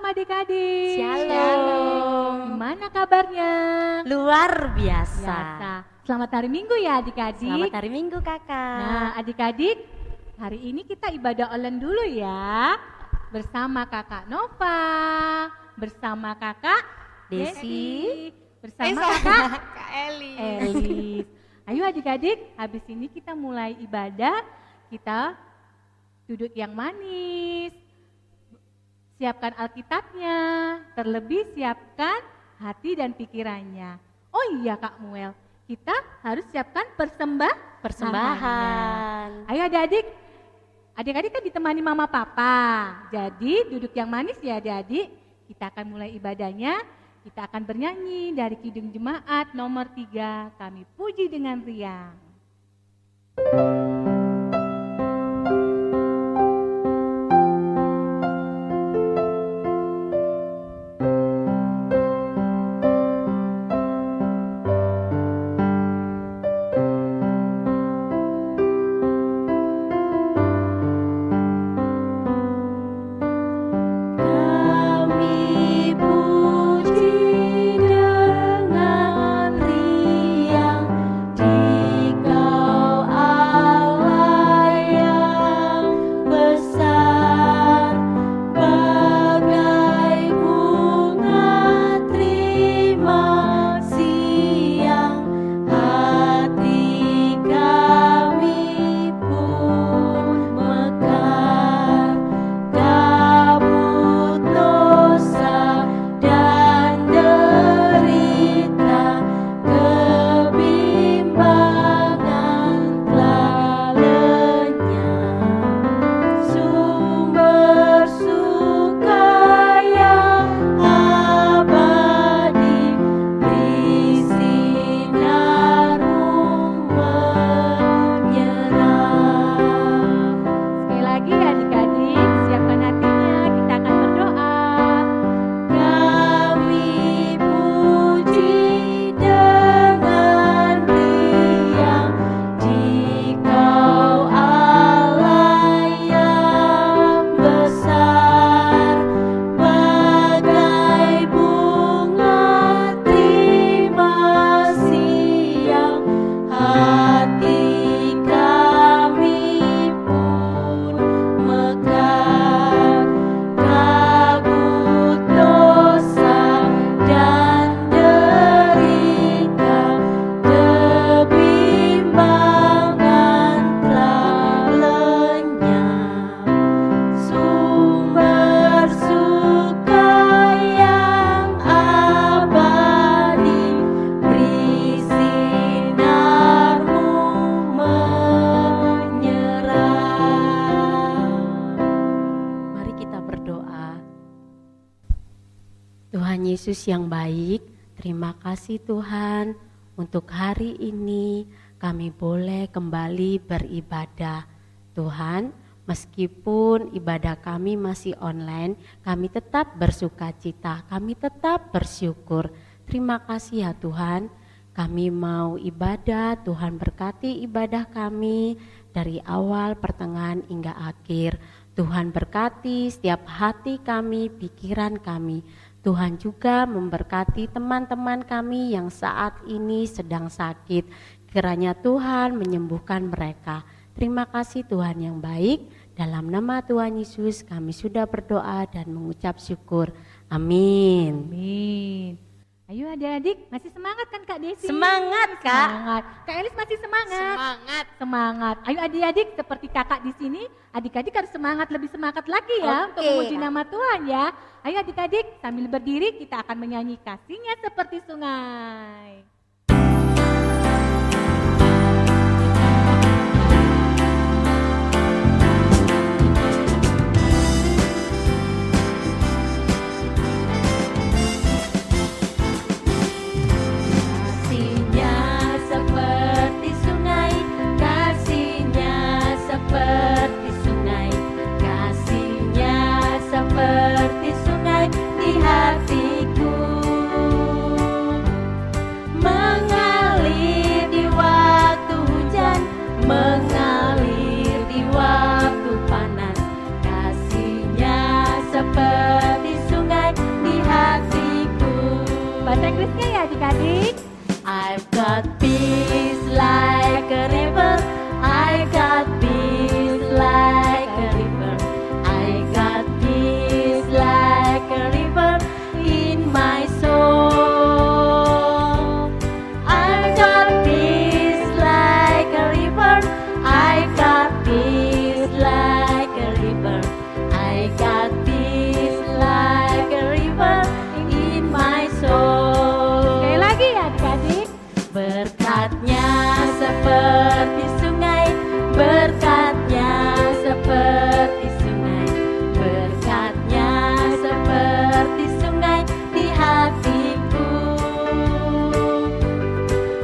adik-adik. Shalom. Gimana kabarnya? Luar biasa. Biasa. Selamat hari Minggu ya adik-adik. Selamat hari Minggu kakak. Nah adik-adik, hari ini kita ibadah online dulu ya. Bersama kakak Nova, bersama kakak Desi, bersama kakak Kak Eli. Elis. Ayo adik-adik, habis ini kita mulai ibadah. Kita duduk yang manis. Siapkan Alkitabnya, terlebih siapkan hati dan pikirannya. Oh iya Kak Muel, kita harus siapkan persembahan. Ayo adik-adik, adik-adik kan ditemani mama papa. Jadi duduk yang manis ya adik-adik. Kita akan mulai ibadahnya. Kita akan bernyanyi dari Kidung Jemaat nomor 3. Kami puji dengan riang. Tuhan Yesus yang baik, terima kasih Tuhan untuk hari ini kami boleh kembali beribadah. Tuhan, meskipun ibadah kami masih online, kami tetap bersukacita, kami tetap bersyukur. Terima kasih ya Tuhan, kami mau ibadah, Tuhan berkati ibadah kami dari awal, pertengahan hingga akhir. Tuhan berkati setiap hati kami, pikiran kami. Tuhan juga memberkati teman-teman kami yang saat ini sedang sakit. Kiranya Tuhan menyembuhkan mereka. Terima kasih Tuhan yang baik. Dalam nama Tuhan Yesus kami sudah berdoa dan mengucap syukur. Amin. Amin. Ayo adik-adik, masih semangat kan Kak Desi? Semangat Kak. Semangat. Kak Elis masih semangat? Semangat. Semangat. Ayo adik-adik, seperti kakak di sini, adik-adik harus semangat, lebih semangat lagi ya Oke. untuk memuji nama Tuhan ya. Ayo adik-adik, sambil berdiri kita akan menyanyi kasihnya seperti sungai. Kasihnya seperti sungai, kasihnya seperti sungai, kasihnya seperti sungai di hatiku. Inggrisnya ya adik-adik. I've got peace like a river. I got peace like a river. I got peace like a river in my soul. I've got peace like a river. I got peace like a river. I got peace like a river in my soul. Sekali lagi ya adik-adik. Berkatnya seperti sungai, berkatnya seperti sungai, berkatnya seperti sungai di hatiku,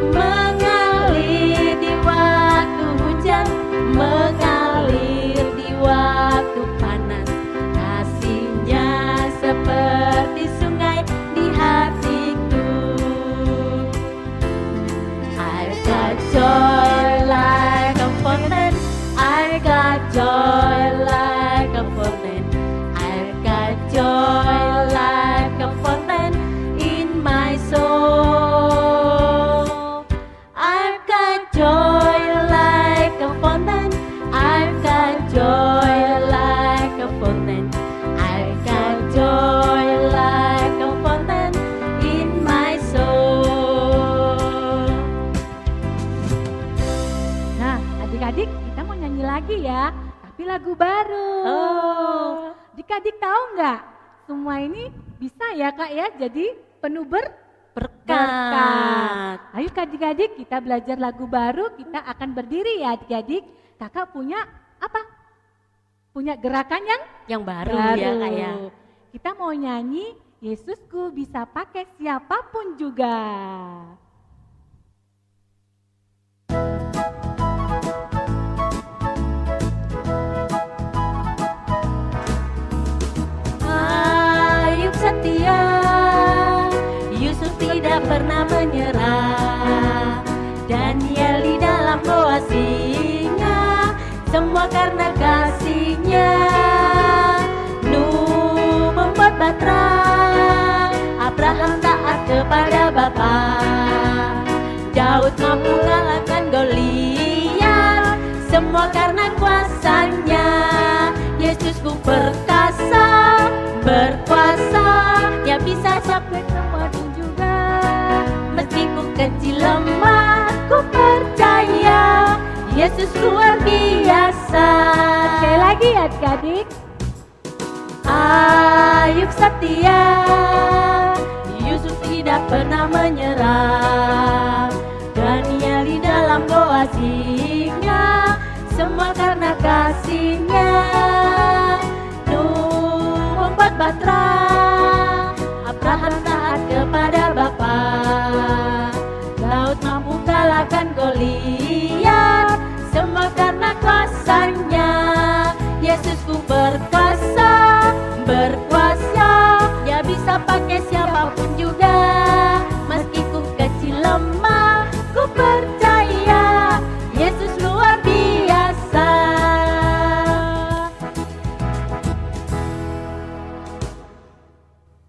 mengalir di waktu hujan, mengalir di waktu panas, kasihnya seperti sungai di hatiku. I've got joy like a fountain. I got joy like a fountain. I've got joy like a fountain in my soul. I've got joy like a fountain. I've got joy like a fountain. I've got joy like a fountain in my soul. Nah, adik-adik kita mau nyanyi lagi ya, tapi lagu baru. Oh. Adik-adik tahu nggak? Semua ini bisa ya kak ya, jadi penuh Berkat. Ayo adik-adik kita belajar lagu baru, kita akan berdiri ya adik-adik. Kakak punya apa? Punya gerakan yang Baru ya kak ya. Kita mau nyanyi, Yesusku bisa pakai siapapun juga. Ayub setia, Yusuf tidak pernah menyerah. Daniel di dalam goa singa, semua karena kasihnya. Nuh membuat batra, Abraham taat kepada Bapa. Daud mampu mengalahkan Goliat, semua karena kuasanya. Yesusku perkasa, berkuasa, yang bisa sampai kemana juga. Meski ku kecil lemah, ku percaya Yesus luar biasa. Sekali lagi ya adik-adik. Ayub setia, Yusuf tidak pernah menyerah. Daniel di dalam goa singa, semua karena kasihnya. Nuh membuat batra, Abraham taat kepada Bapa. Daud mampu kalahkan Goliat, semua karena kuasanya. Yesusku berkuasa, berkuasa, dia bisa pakai siapapun juga. Meski ku kecil lemah, ku percaya Yesus luar biasa.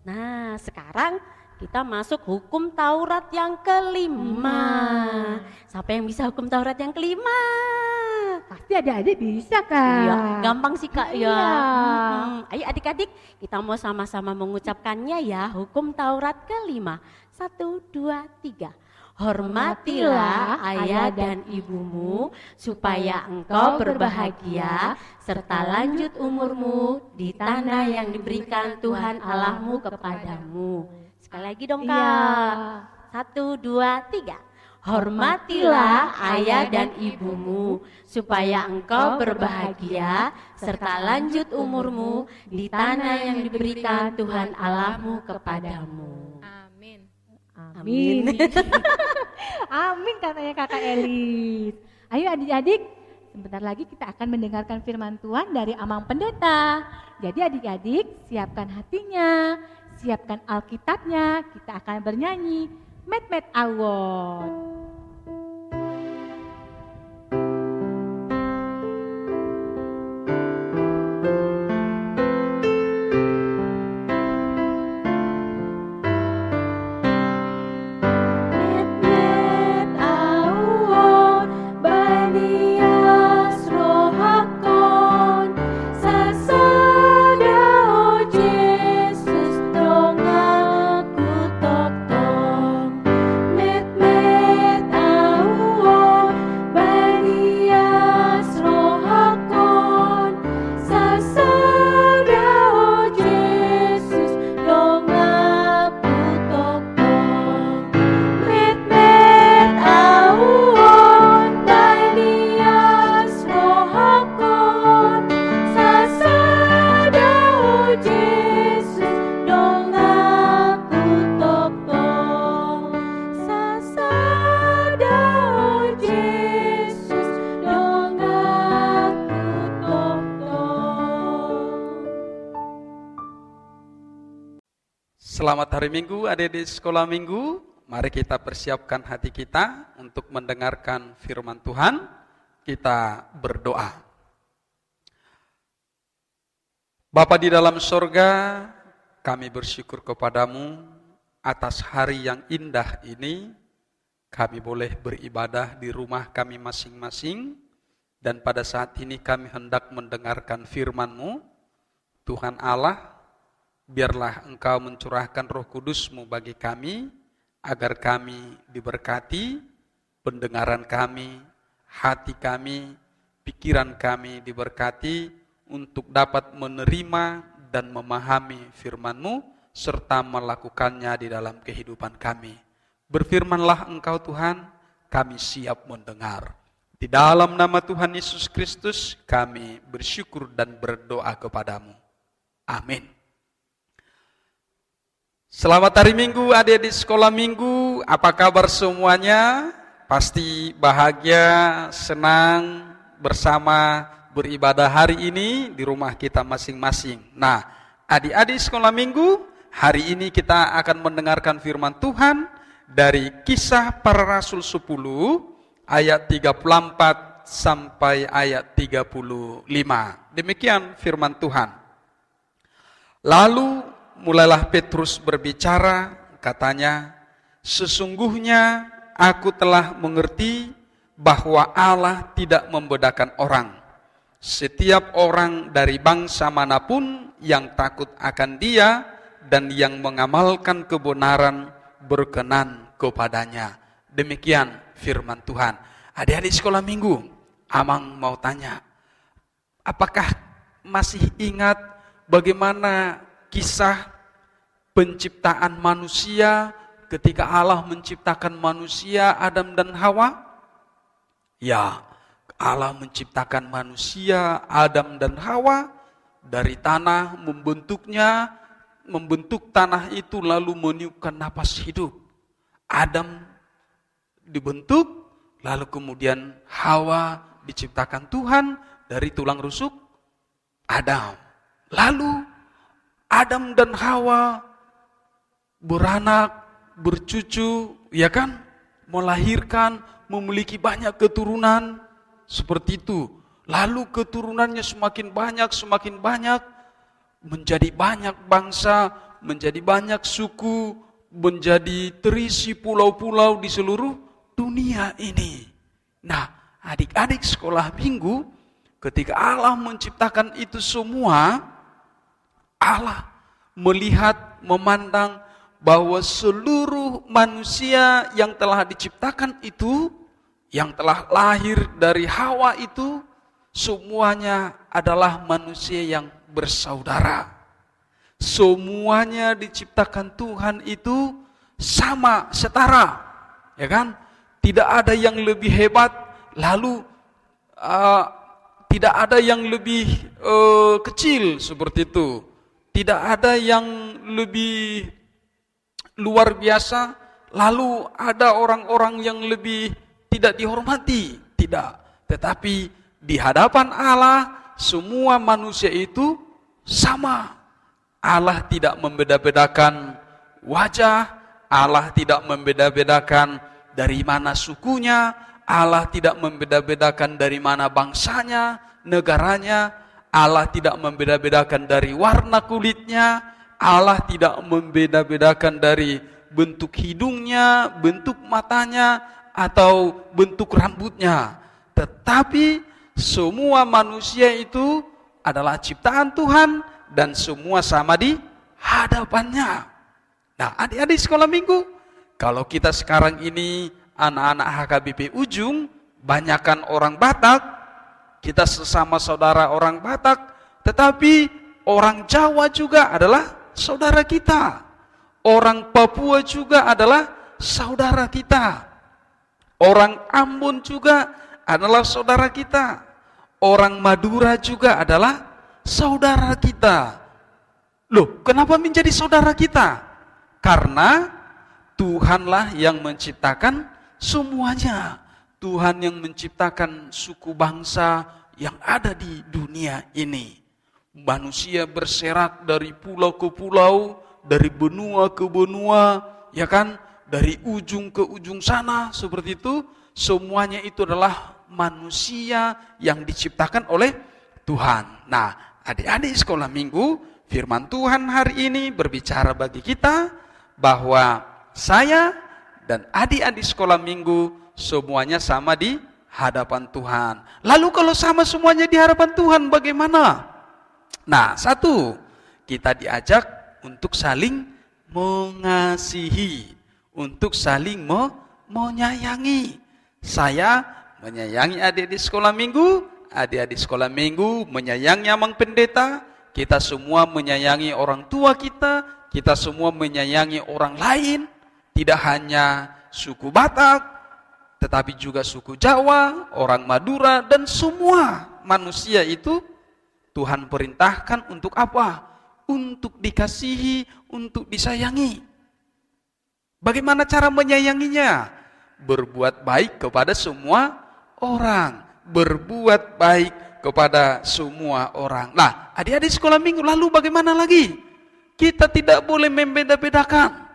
Nah, sekarang kita masuk hukum Taurat yang kelima. Siapa yang bisa hukum Taurat yang kelima? Pasti adik-adik bisa kan? Iya, gampang sih kak ya. Iya. Ayo adik-adik, kita mau sama-sama mengucapkannya ya. Hukum Taurat kelima. 1, 2, 3. Hormatilah ayah dan ibumu supaya engkau berbahagia serta lanjut umurmu di tanah yang diberikan Tuhan Allahmu kepadamu. Sekali lagi dong kak. Iya. 1, 2, 3. Hormatilah ayah dan ibumu supaya engkau berbahagia serta lanjut umurmu di tanah yang diberikan Tuhan Allahmu kepadamu. Amin. Amin. Amin katanya kakak Elis. Ayo adik-adik, sebentar lagi kita akan mendengarkan firman Tuhan dari Amang Pendeta. Jadi adik-adik siapkan hatinya, siapkan Alkitabnya, kita akan bernyanyi Met Award. Selamat hari Minggu, adik-adik sekolah Minggu. Mari kita persiapkan hati kita untuk mendengarkan firman Tuhan. Kita berdoa. Bapa di dalam sorga, kami bersyukur kepadamu atas hari yang indah ini. Kami boleh beribadah di rumah kami masing-masing. Dan pada saat ini kami hendak mendengarkan firman-Mu. Tuhan Allah, biarlah Engkau mencurahkan Roh Kudus-Mu bagi kami, agar kami diberkati, pendengaran kami, hati kami, pikiran kami diberkati, untuk dapat menerima dan memahami firman-Mu, serta melakukannya di dalam kehidupan kami. Berfirmanlah Engkau Tuhan, kami siap mendengar. Di dalam nama Tuhan Yesus Kristus, kami bersyukur dan berdoa kepadamu. Amin. Selamat hari Minggu, adik-adik sekolah Minggu. Apa kabar semuanya? Pasti bahagia, senang bersama beribadah hari ini di rumah kita masing-masing. Nah, adik-adik sekolah Minggu, hari ini kita akan mendengarkan firman Tuhan dari Kisah Para Rasul 10 ayat 34 sampai ayat 35. Demikian firman Tuhan. Lalu mulailah Petrus berbicara, katanya, sesungguhnya aku telah mengerti bahwa Allah tidak membedakan orang. Setiap orang dari bangsa manapun yang takut akan Dia dan yang mengamalkan kebenaran berkenan kepadanya. Demikian firman Tuhan. Adik-adik sekolah Minggu, Amang mau tanya, apakah masih ingat bagaimana kisah penciptaan manusia ketika Allah menciptakan manusia Adam dan Hawa? Ya, Allah menciptakan manusia Adam dan Hawa dari tanah, membentuk tanah itu lalu meniupkan napas hidup. Adam dibentuk, lalu kemudian Hawa diciptakan Tuhan dari tulang rusuk Adam. Lalu Adam dan Hawa beranak, bercucu, ya kan? Melahirkan, memiliki banyak keturunan, seperti itu. Lalu keturunannya semakin banyak, menjadi banyak bangsa, menjadi banyak suku, menjadi terisi pulau-pulau di seluruh dunia ini. Nah, adik-adik sekolah Minggu, ketika Allah menciptakan itu semua, Allah melihat, memandang bahwa seluruh manusia yang telah diciptakan itu, yang telah lahir dari Hawa itu, semuanya adalah manusia yang bersaudara. Semuanya diciptakan Tuhan itu sama, setara, ya kan? Tidak ada yang lebih hebat, lalu tidak ada yang lebih kecil seperti itu. Tidak ada yang lebih luar biasa, lalu ada orang-orang yang lebih tidak dihormati. Tidak. Tetapi di hadapan Allah, semua manusia itu sama. Allah tidak membeda-bedakan wajah, Allah tidak membeda-bedakan dari mana sukunya, Allah tidak membeda-bedakan dari mana bangsanya, negaranya, Allah tidak membeda-bedakan dari warna kulitnya, Allah tidak membeda-bedakan dari bentuk hidungnya, bentuk matanya, atau bentuk rambutnya. Tetapi semua manusia itu adalah ciptaan Tuhan dan semua sama di hadapannya. Nah, adik-adik sekolah Minggu, kalau kita sekarang ini anak-anak HKBP Ujung, banyakkan orang Batak, kita sesama saudara orang Batak, tetapi orang Jawa juga adalah saudara kita. Orang Papua juga adalah saudara kita. Orang Ambon juga adalah saudara kita. Orang Madura juga adalah saudara kita. Loh, kenapa menjadi saudara kita? Karena Tuhanlah yang menciptakan semuanya. Tuhan yang menciptakan suku bangsa yang ada di dunia ini. Manusia berserak dari pulau ke pulau, dari benua ke benua, ya kan? Dari ujung ke ujung sana, seperti itu. Semuanya itu adalah manusia yang diciptakan oleh Tuhan. Nah, adik-adik sekolah minggu, firman Tuhan hari ini berbicara bagi kita bahwa saya dan adik-adik sekolah minggu semuanya sama di hadapan Tuhan. Lalu kalau sama semuanya di hadapan Tuhan bagaimana? Nah, satu, kita diajak untuk saling mengasihi, untuk saling menyayangi. Saya menyayangi adik-adik sekolah minggu, adik-adik sekolah minggu menyayangi Amang Pendeta, kita semua menyayangi orang tua kita semua menyayangi orang lain, tidak hanya suku Batak, tetapi juga suku Jawa, orang Madura, dan semua manusia itu Tuhan perintahkan untuk apa? Untuk dikasihi, untuk disayangi. Bagaimana cara menyayanginya? Berbuat baik kepada semua orang. Berbuat baik kepada semua orang. Nah, adik-adik sekolah minggu, lalu bagaimana lagi? Kita tidak boleh membeda-bedakan.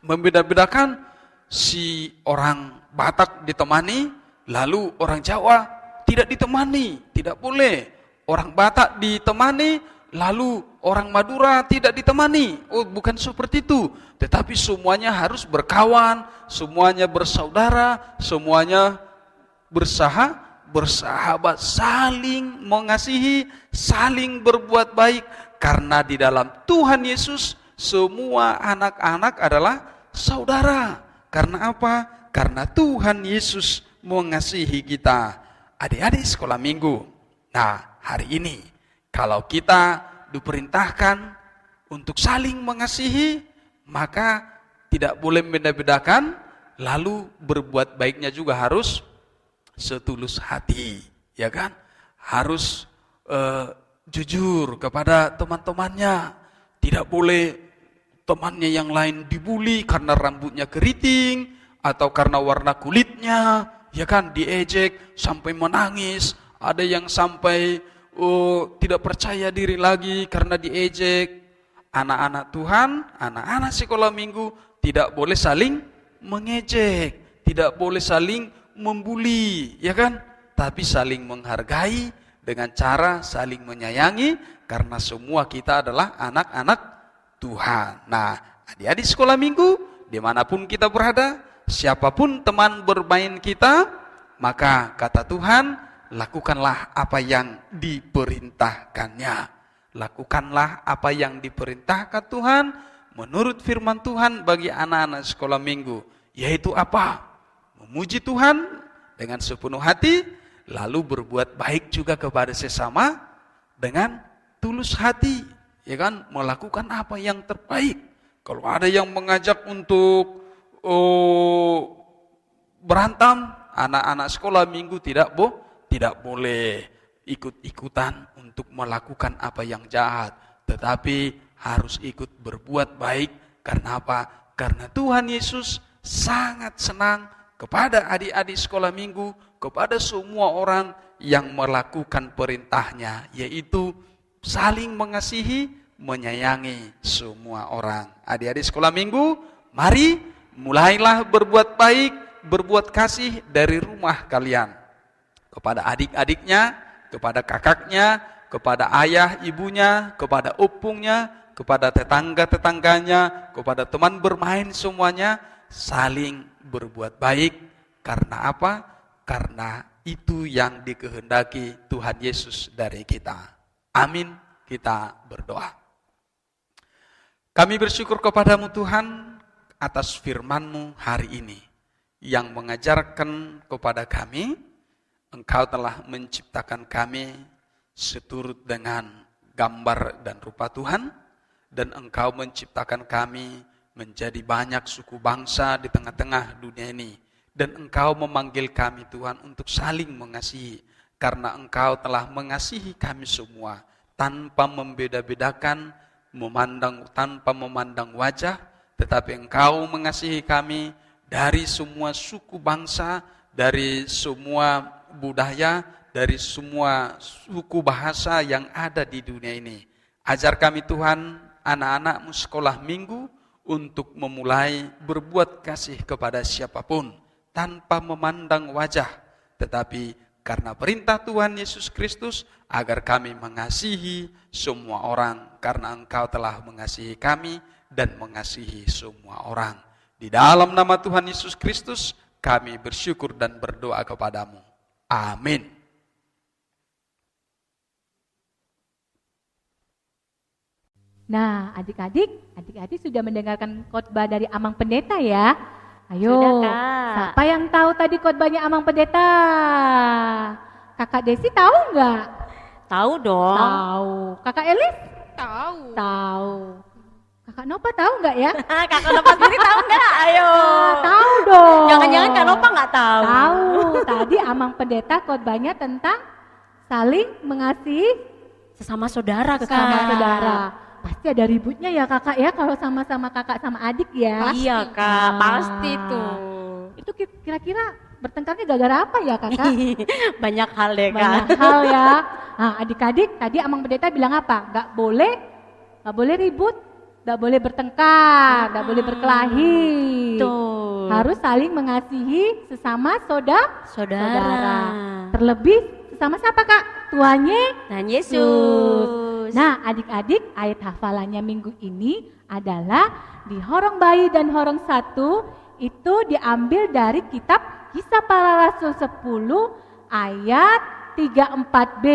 Membeda-bedakan si orang Batak ditemani, lalu orang Jawa tidak ditemani. Tidak boleh. Orang Batak ditemani, lalu orang Madura tidak ditemani. Oh, bukan seperti itu. Tetapi semuanya harus berkawan, semuanya bersaudara, semuanya bersahabat, saling mengasihi, saling berbuat baik. Karena di dalam Tuhan Yesus, semua anak-anak adalah saudara. Karena apa? Karena Tuhan Yesus mengasihi kita. Adik-adik sekolah minggu. Nah, hari ini, kalau kita diperintahkan untuk saling mengasihi, maka tidak boleh membeda-bedakan, lalu berbuat baiknya juga harus setulus hati, ya kan? Harus jujur kepada teman-temannya. Tidak boleh temannya yang lain dibully karena rambutnya keriting atau karena warna kulitnya, ya kan? Diejek sampai menangis. Ada yang sampai tidak percaya diri lagi karena diejek. Anak-anak Tuhan, anak-anak sekolah minggu tidak boleh saling mengejek, tidak boleh saling membuli, ya kan? Tapi saling menghargai dengan cara saling menyayangi, karena semua kita adalah anak-anak Tuhan. Nah, adik-adik sekolah minggu, dimanapun kita berada, siapapun teman bermain kita, maka kata Tuhan, lakukanlah apa yang diperintahkannya. Lakukanlah apa yang diperintahkan Tuhan menurut firman Tuhan bagi anak-anak sekolah minggu. Yaitu apa? Memuji Tuhan dengan sepenuh hati, lalu berbuat baik juga kepada sesama dengan tulus hati. Ya kan? Melakukan apa yang terbaik. Kalau ada yang mengajak untuk berantem, anak-anak sekolah minggu tidak boleh ikut-ikutan untuk melakukan apa yang jahat, tetapi harus ikut berbuat baik. Karena apa? Karena Tuhan Yesus sangat senang kepada adik-adik sekolah minggu, kepada semua orang yang melakukan perintahnya, yaitu saling mengasihi, menyayangi semua orang. Adik-adik sekolah minggu, mari mulailah berbuat baik, berbuat kasih dari rumah kalian. Kepada adik-adiknya, kepada kakaknya, kepada ayah ibunya, kepada opungnya, kepada tetangga-tetangganya, kepada teman bermain semuanya, saling berbuat baik. Karena apa? Karena itu yang dikehendaki Tuhan Yesus dari kita. Amin. Kita berdoa. Kami bersyukur kepadamu Tuhan atas firman-Mu hari ini yang mengajarkan kepada kami, Engkau telah menciptakan kami seturut dengan gambar dan rupa Tuhan, dan Engkau menciptakan kami menjadi banyak suku bangsa di tengah-tengah dunia ini. Dan Engkau memanggil kami Tuhan untuk saling mengasihi, karena Engkau telah mengasihi kami semua tanpa membeda-bedakan, tanpa memandang wajah, tetapi Engkau mengasihi kami dari semua suku bangsa, dari semua budaya, dari semua suku bahasa yang ada di dunia ini. Ajar kami Tuhan anak-anakmu sekolah minggu untuk memulai berbuat kasih kepada siapapun tanpa memandang wajah, tetapi karena perintah Tuhan Yesus Kristus agar kami mengasihi semua orang karena Engkau telah mengasihi kami dan mengasihi semua orang. Di dalam nama Tuhan Yesus Kristus kami bersyukur dan berdoa kepadamu. Amin. Nah, adik-adik sudah mendengarkan khotbah dari Amang Pendeta ya? Ayo, Sudah, Kak. siapa yang tahu tadi khotbahnya Amang Pendeta? Kakak Desi tahu nggak? Tahu dong. Tahu. Kakak Elis? Tahu. Tahu. Kakak Nopa tahu nggak ya? Kakak Nopa sendiri tahu nggak? Ayo. Tahu dong. Jangan-jangan Kak Nopa nggak tahu. Tahu. Tadi Amang Pendeta khotbahnya tentang saling mengasihi Sesama saudara, Kak. sesama saudara. Pasti ada ributnya ya kakak ya kalau sama-sama kakak sama adik ya. Iya, Kak. Pasti tuh. Itu kira-kira bertengkarnya gara-gara apa ya kakak? Banyak hal deh, Kak. Banyak hal ya. Nah, adik-adik tadi Amang Pendeta bilang apa? Gak boleh ribut, gak boleh bertengkar, gak boleh berkelahi. Tuh. Harus saling mengasihi sesama saudara. Saudara. Terlebih sesama siapa kak? Tuhannya Dan Yesus. Nah, adik-adik, ayat hafalannya minggu ini adalah di Horong Bayi dan Horong 1 itu diambil dari kitab Kisah Para Rasul 10 ayat 34b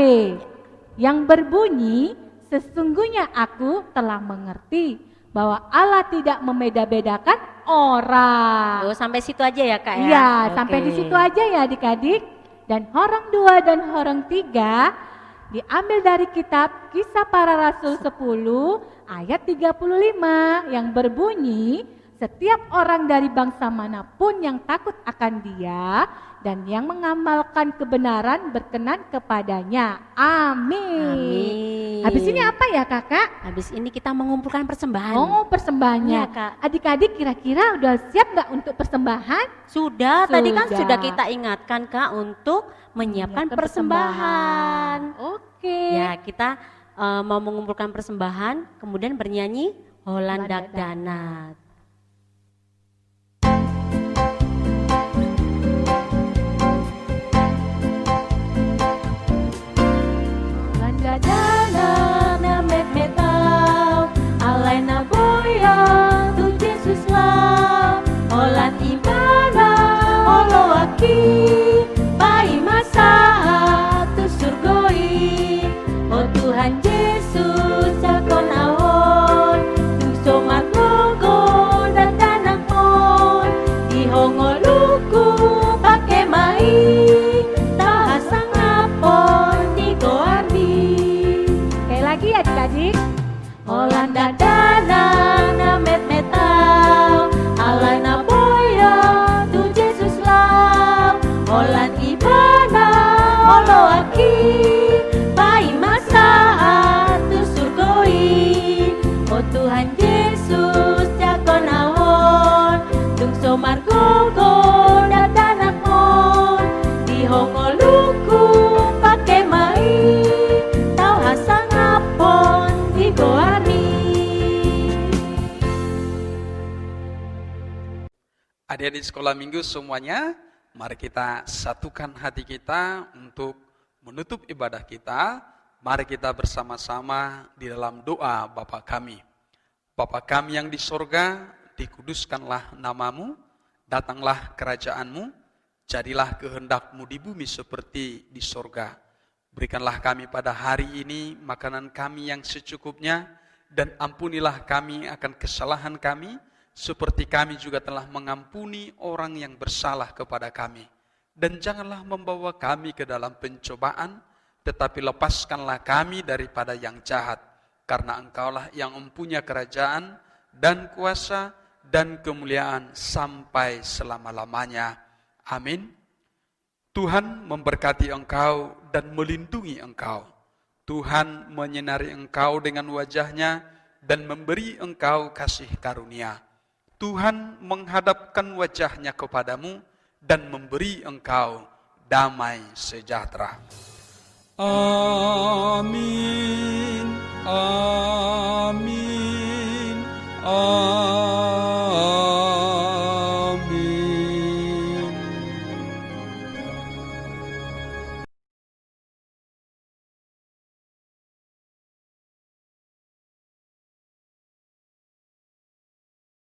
yang berbunyi, sesungguhnya aku telah mengerti bahwa Allah tidak membeda-bedakan orang. Oh, sampai situ aja ya, Kak ya? Iya, Oke. sampai di situ aja ya adik-adik. Dan Horong 2 dan Horong 3 diambil dari kitab Kisah Para Rasul 10 ayat 35 yang berbunyi, setiap orang dari bangsa manapun yang takut akan Dia dan yang mengamalkan kebenaran berkenan kepadanya. Amin. Amin. Habis ini apa ya kakak? Habis ini kita mengumpulkan persembahan. Oh, persembahannya. Iya, Kak. Adik-adik kira-kira udah siap nggak untuk persembahan? Sudah, tadi kan Sudah. sudah kita ingatkan, Kak, untuk menyiapkan persembahan. Oke. Ya, kita mau mengumpulkan persembahan, kemudian bernyanyi Holland Dak Danat. Landa dana na met metau, alai na boya tu Jesus la, olan ibana olo aki, pai masa tu surgoi, oh Tuhan Yesus jakon awon, tu somat logo dan tanah pon, di hongoluku pakai mai, tahasang apon di goardi. Sekali lagi adik-adik. Holanda dana na met metau, alai na boya tu Jesus lau, Holland ibana olo aki, pai masa tu surgoi, oh Tuhan Yesus jakon awon, tungso margogo dan tanah mon, di hongoluku pakai mai, tau hasang apon di goani. Adik-adik sekolah minggu semuanya, mari kita satukan hati kita untuk menutup ibadah kita. Mari kita bersama-sama di dalam doa Bapa kami. Bapa kami yang di sorga, dikuduskanlah namamu, datanglah kerajaanmu, jadilah kehendakmu di bumi seperti di sorga. Berikanlah kami pada hari ini makanan kami yang secukupnya, dan ampunilah kami akan kesalahan kami, seperti kami juga telah mengampuni orang yang bersalah kepada kami. Dan janganlah membawa kami ke dalam pencobaan, tetapi lepaskanlah kami daripada yang jahat. Karena Engkaulah yang mempunyai kerajaan dan kuasa dan kemuliaan sampai selama-lamanya. Amin. Tuhan memberkati engkau dan melindungi engkau. Tuhan menyinari engkau dengan wajahnya dan memberi engkau kasih karunia. Tuhan menghadapkan wajahnya kepadamu dan memberi engkau damai sejahtera. Amin. Amin. Amin.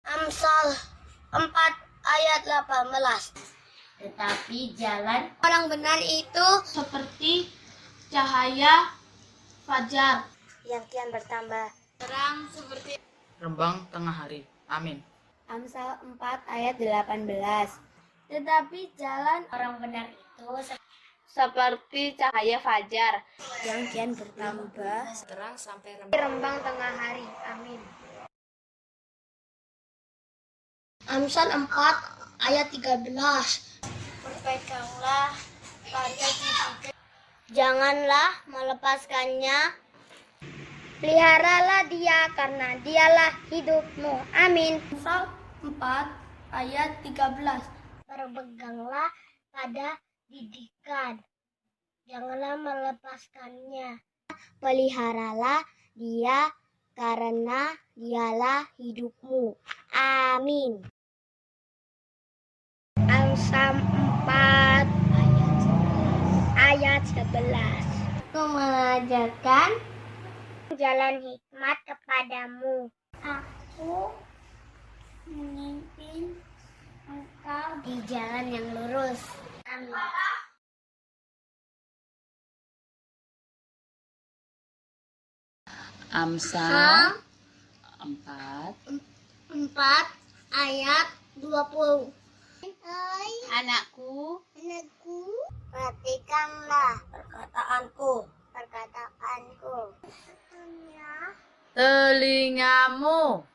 Amsal 4 ayat 18. Tetapi jalan Orang benar itu seperti cahaya fajar yang kian bertambah. terang seperti Rembang tengah hari. Amin. Amsal 4 ayat 18. Tetapi jalan orang benar itu seperti cahaya fajar yang kian bertambah Terang sampai rembang tengah hari. Amin. Amsal 4 ayat 13. Berpeganglah pada diri, janganlah melepaskannya. Peliharalah dia karena dialah hidupmu. Amin. Amsal 4 ayat 13. Berpeganglah pada didikan, janganlah melepaskannya. Peliharalah dia karena dialah hidupmu. Amin. Amsal 4 ayat 11. Aku mengajarkan jalan hikmat kepadamu. Aku memimpin engkau di jalan yang lurus. Amin. Amsal 4 ayat 20. anakku Perhatikanlah perkataanku. telingamu